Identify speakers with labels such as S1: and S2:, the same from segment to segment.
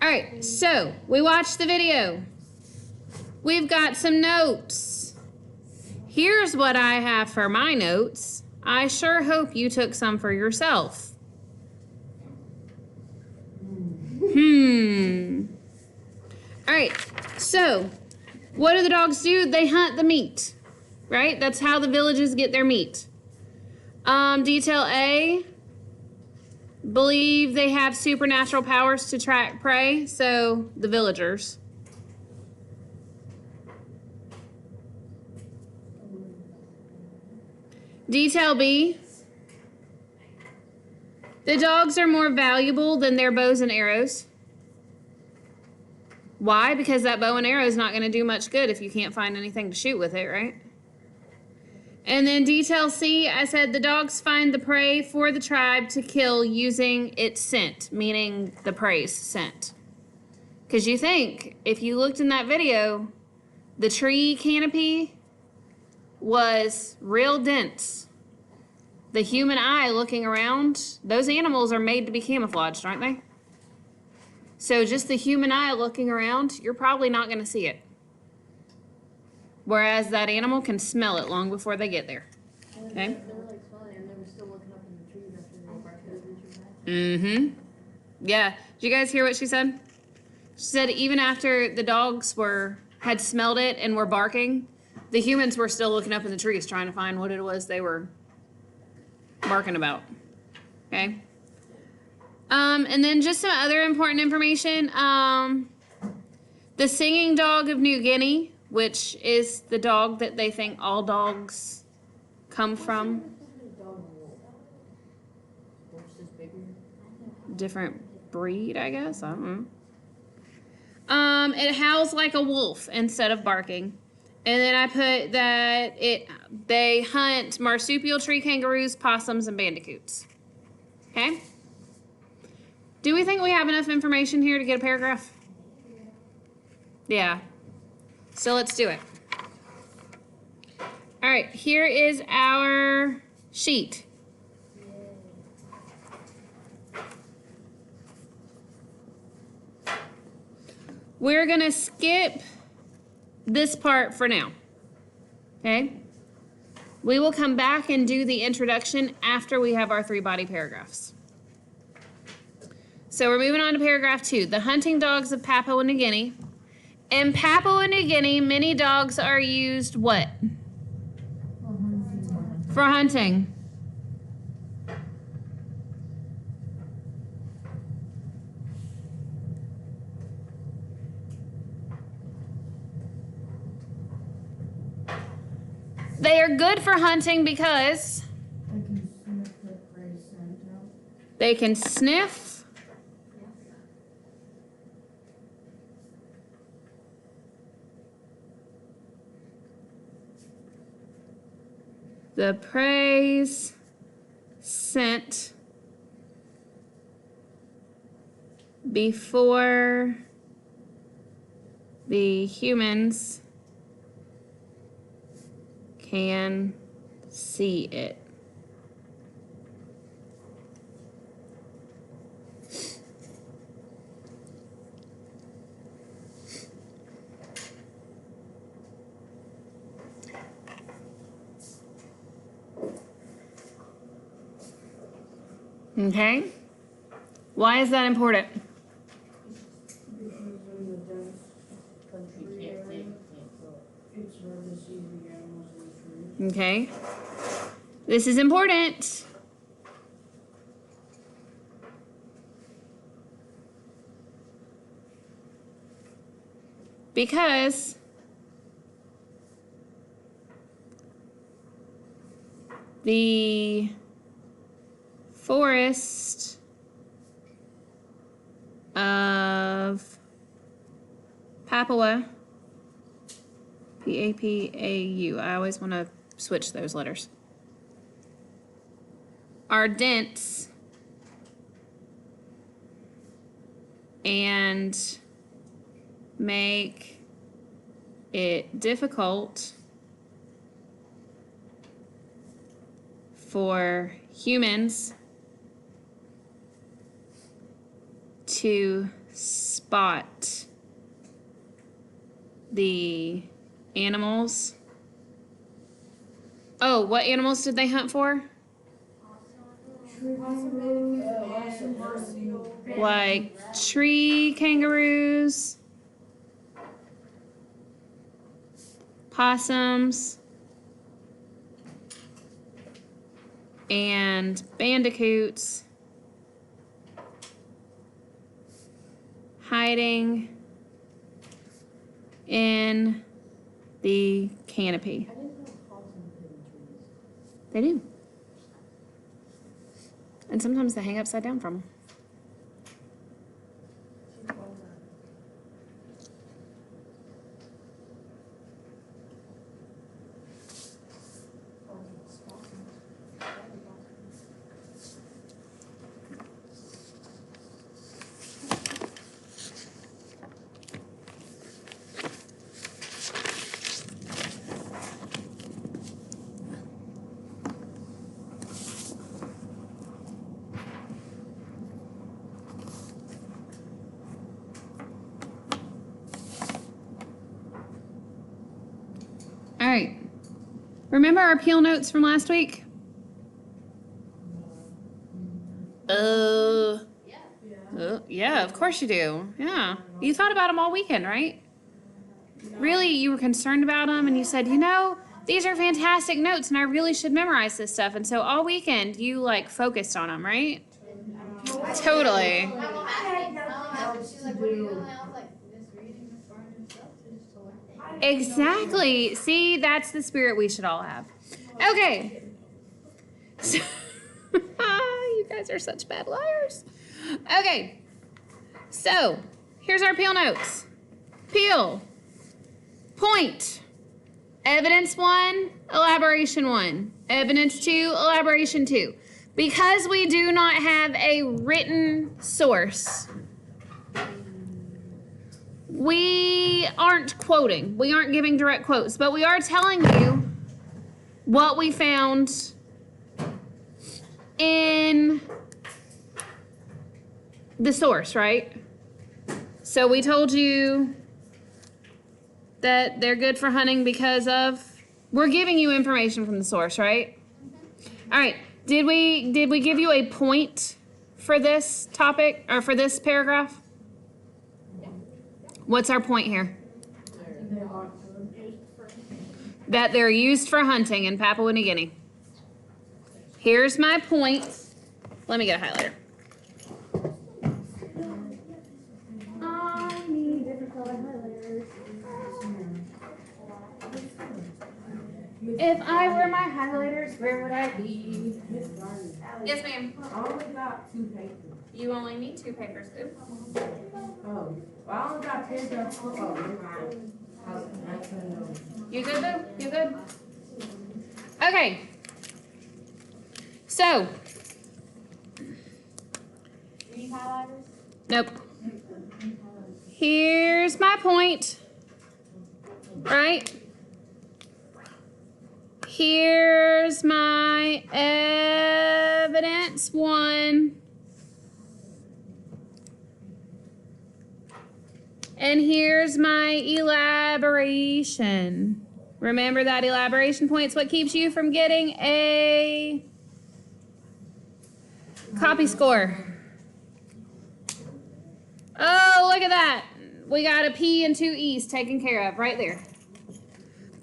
S1: All right, so we watched the video. We've got some notes. Here's what I have for my notes. I sure hope you took some for yourself. All right, so what do the dogs do? They hunt the meat, right? That's how the villages get their meat. Detail A, believe they have supernatural powers to track prey, so the villagers. Detail B, the dogs are more valuable than their bows and arrows. Why? Because that bow and arrow is not going to do much good if you can't find anything to shoot with it, right? And then detail C, I said the dogs find the prey for the tribe to kill using its scent, meaning the prey's scent. Because you think, if you looked in that video, the tree canopy was real dense. The human eye looking around, those animals are made to be camouflaged, aren't they? So just the human eye looking around, you're probably not going to see it. Whereas that animal can smell it long before they get there. Okay?
S2: They were like smelling and they were still looking up in the trees after they barked.
S1: Yeah. Did you guys hear what she said? She said even after the dogs had smelled it and were barking, the humans were still looking up in the trees trying to find what it was they were barking about. Okay? And then just some other important information. The singing dog of New Guinea, which is the dog that they think all dogs come from. Different breed, I guess. I don't know. It howls like a wolf instead of barking. And then I put that they hunt marsupial tree kangaroos, possums, and bandicoots. Okay? Do we think we have enough information here to get a paragraph? Yeah. So let's do it. All right, here is our sheet. We're going to skip this part for now. Okay? We will come back and do the introduction after we have our 3 body paragraphs. So we're moving on to paragraph 2. The hunting dogs of Papua New Guinea. In Papua New Guinea, many dogs are used what? For hunting. They are good for hunting because they can sniff the prey's scent before the humans can see it. Okay? Why is that important? Okay? This is important. Because the forest of Papua, P-A-P-A-U, I always want to switch those letters, are dense and make it difficult for humans to spot the animals. Oh, what animals did they hunt for? Like tree kangaroos, possums, and bandicoots hiding in the canopy. They do. And sometimes they hang upside down from them. All right. Remember our peel notes from last week? Yeah, of course you do. Yeah. You thought about them all weekend, right? Really, you were concerned about them and you said, you know, these are fantastic notes and I really should memorize this stuff. And so all weekend you like focused on them, right? Totally. Exactly. See, that's the spirit we should all have. Okay. So, you guys are such bad liars. Okay. So, here's our peel notes. Peel. Point. Evidence 1, elaboration 1. Evidence 2, elaboration 2. Because we do not have a written source, we aren't quoting. We aren't giving direct quotes, but we are telling you what we found in the source, right? So we told you that they're good for hunting because of, we're giving you information from the source, right? All right. Did we give you a point for this topic or for this paragraph? What's our point here? That they're used for hunting in Papua New Guinea. Here's my point. Let me get a highlighter. I need different color highlighters. If I were my highlighters, where would I be? Yes, ma'am.
S3: I only got 2 papers.
S1: You only need 2 papers, boo.
S3: Oh, well, I only got 10 papers. Oh, never mind.
S1: You good, boo? You good? Okay. So.
S2: Any highlighters?
S1: Nope. Here's my point. Right? Here's my evidence 1. And here's my elaboration. Remember that elaboration point's what keeps you from getting a copy score. Oh, look at that. We got a P and 2 E's taken care of right there.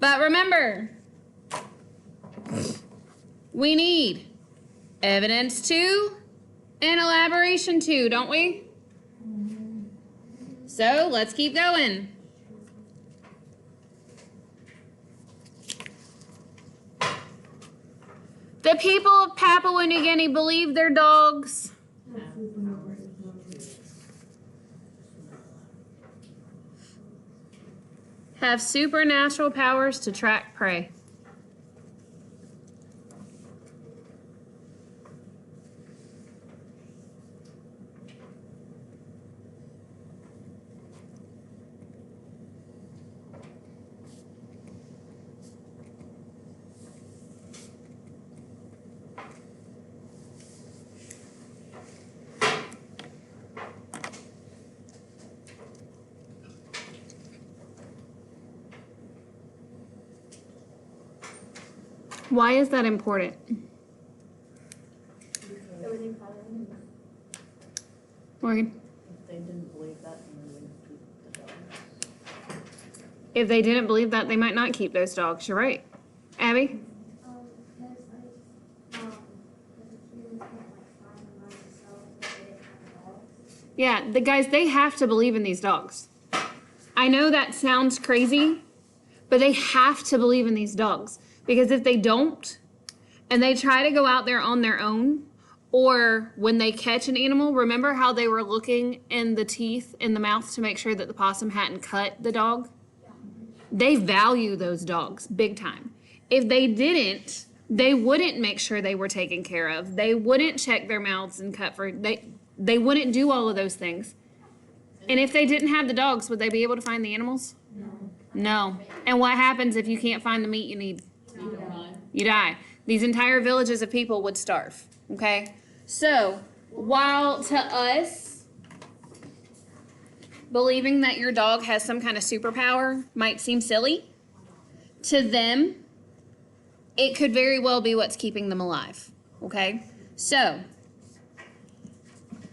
S1: But remember, we need evidence 2 and elaboration 2, don't we? So let's keep going. The people of Papua New Guinea believe their dogs have supernatural powers to track prey. Why is that important?
S2: Everything fine.
S1: Morgan?
S2: If they didn't believe that, then they wouldn't keep the dogs.
S1: If they didn't believe that, they might not keep those dogs. You're right. Abby?
S4: Because like, because humans can't like find them by themselves if they didn't have dogs.
S1: Yeah, the guys, they have to believe in these dogs. I know that sounds crazy, but they have to believe in these dogs. Because if they don't, and they try to go out there on their own, or when they catch an animal, remember how they were looking in the teeth, in the mouth to make sure that the possum hadn't cut the dog? They value those dogs big time. If they didn't, they wouldn't make sure they were taken care of. They wouldn't check their mouths and cut for, they wouldn't do all of those things. And if they didn't have the dogs, would they be able to find the animals? No. And what happens if you can't find the meat you need? You die. These entire villages of people would starve. Okay? So, while to us, believing that your dog has some kind of superpower might seem silly, to them, it could very well be what's keeping them alive. Okay? So,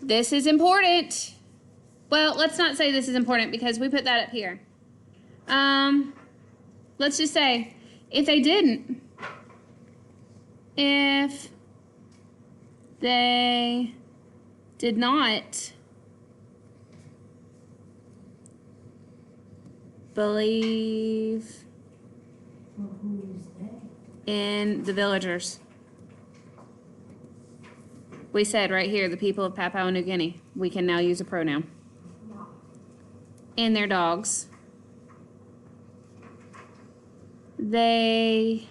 S1: this is important. Well, let's not say this is important because we put that up here. Let's just say, if they didn't, if they did not believe
S3: Well, who's they?
S1: in the villagers. We said right here, the people of Papua New Guinea. We can now use a pronoun. And their dogs. They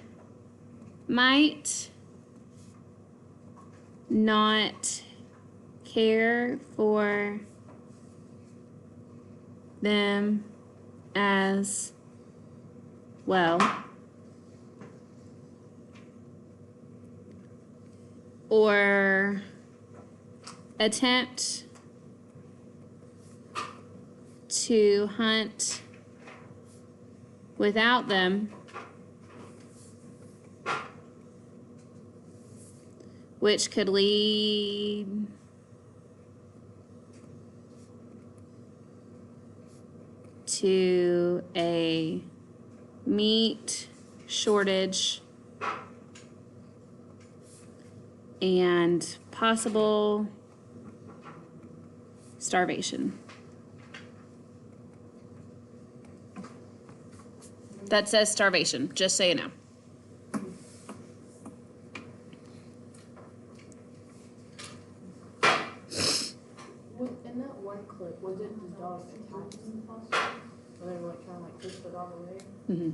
S1: might not care for them as well, or attempt to hunt without them, which could lead to a meat shortage and possible starvation. That says starvation, just so you know.
S2: In that one clip, was it the dog attacking the possum? Or they were like trying to like push the dog away?
S1: Mm-hmm.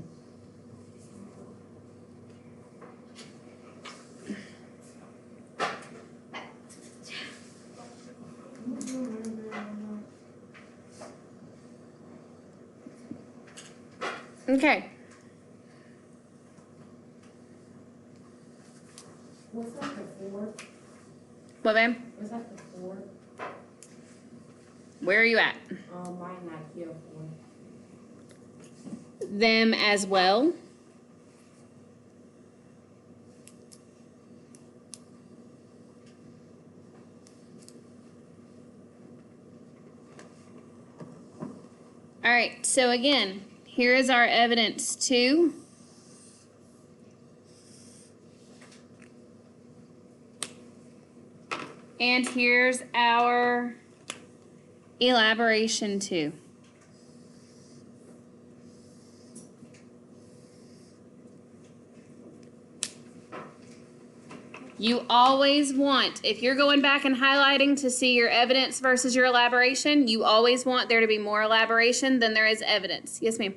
S1: Okay.
S3: Was that the fourth?
S1: What, babe?
S3: Was that the fourth?
S1: Where are you at?
S3: Mine not here fourth.
S1: Them as well. All right, so again, here is our evidence 2. And here's our elaboration 2. You always want, if you're going back and highlighting to see your evidence versus your elaboration, you always want there to be more elaboration than there is evidence. Yes, ma'am.